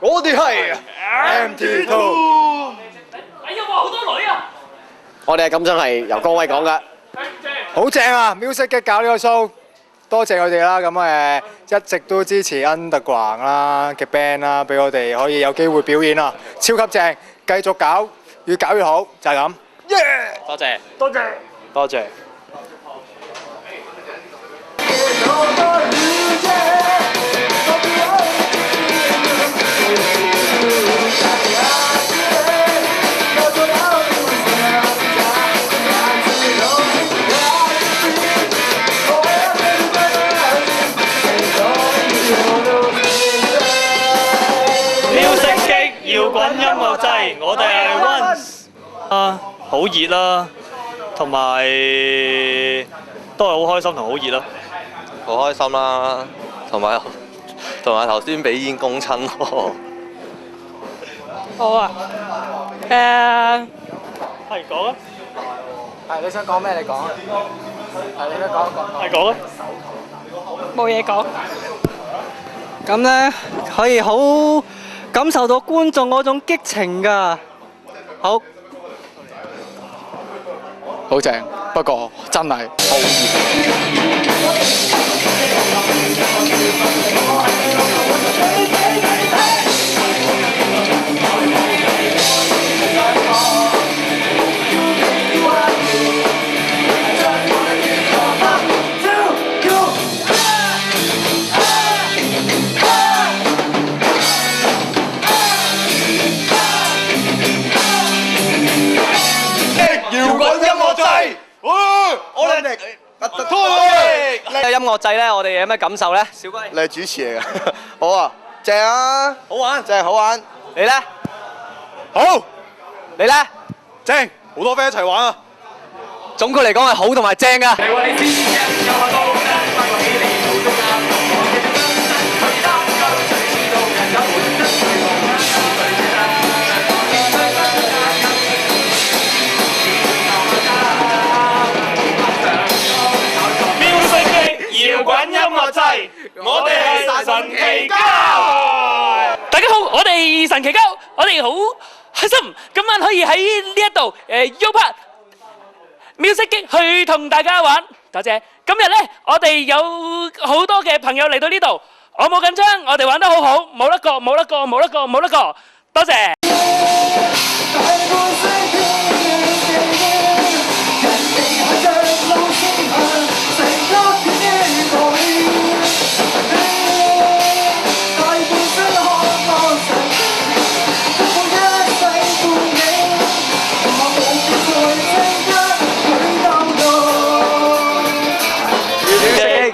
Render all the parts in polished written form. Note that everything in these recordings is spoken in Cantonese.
我哋係 MT2。哎呀，哇，好多女啊！我哋嘅感想係由江威講㗎。好正啊 ！Music 嘅搞呢個 show，多謝佢哋啦。咁一直都支持 Underground 啦嘅 band 啦，俾我哋可以有機會表演啊，超級正！繼續搞，越搞越好，就係咁。耶！多謝，多謝，多謝。搖滾音樂祭，我哋係 Once 啊，好熱啦，同埋都係好開心同好熱啦，好開心啦，同埋頭先俾煙攻親咯。好啊，係講啊，係你想講咩？你講啊。係你想講一講。係講啊，冇嘢講。咁咧可以好感受到觀眾嗰種激情㗎。好，好正，不過真係好音樂祭咧，我哋有咩感受咧？小龜，你係主持嚟㗎？好啊，正啊，好玩，真係好玩。你咧？好，你咧？正，好多 friend 一齊玩啊！總括嚟講係好同埋正㗎。搖滾音樂祭，我哋係神奇膠。大家好，我哋神奇膠，我哋好開心，今晚可以喺呢一度Upark Music 去同大家玩。多謝。今日咧，我哋有好多嘅朋友嚟到呢度，我冇緊張，我哋玩得好好，冇得過，冇得過，冇得過，冇得過。多謝。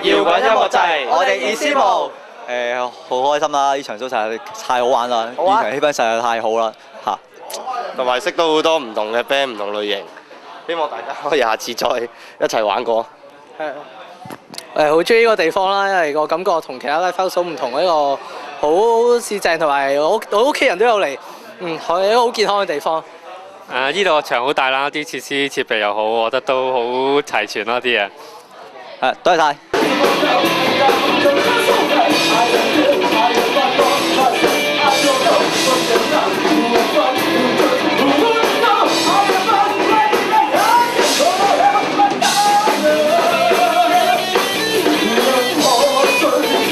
搖滾音樂祭，我哋意思冇。好開心啦！呢場 show 實在太好玩啦，呢場氣氛實在太好啦嚇。同埋識到好多唔同嘅 band、唔同類型，希望大家可以下次再一齊玩過。好中意呢個地方啦，因為個感覺同其他 live house 唔同，一個好市正同埋我屋企人都有嚟，係一個好健康嘅地方。呢度個場好大啦，啲設施設備又好，我覺得都好齊全啦啲嘢。多謝晒。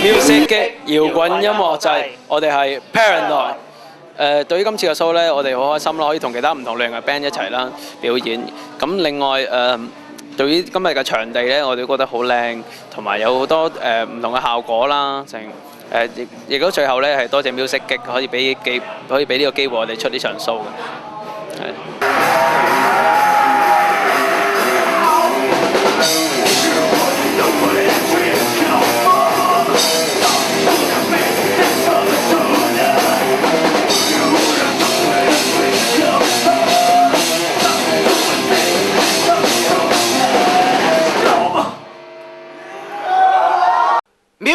Music 嘅搖滾音樂祭，我哋係 Paranoid。對於今次嘅 show 咧，我哋好開心啦，可以同其他唔同類型嘅 band 一齊啦表演。咁另外對於今日嘅場地咧，我哋都覺得好靚，同埋有好多唔同嘅效果啦。亦都最後咧係多謝 Music 嘅可以俾呢個機會我哋出呢場 show 嘅。係。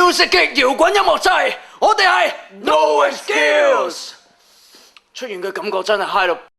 music 嘅搖滾音樂祭，我哋係 No Excuse， 出現嘅感覺真係 high 到〜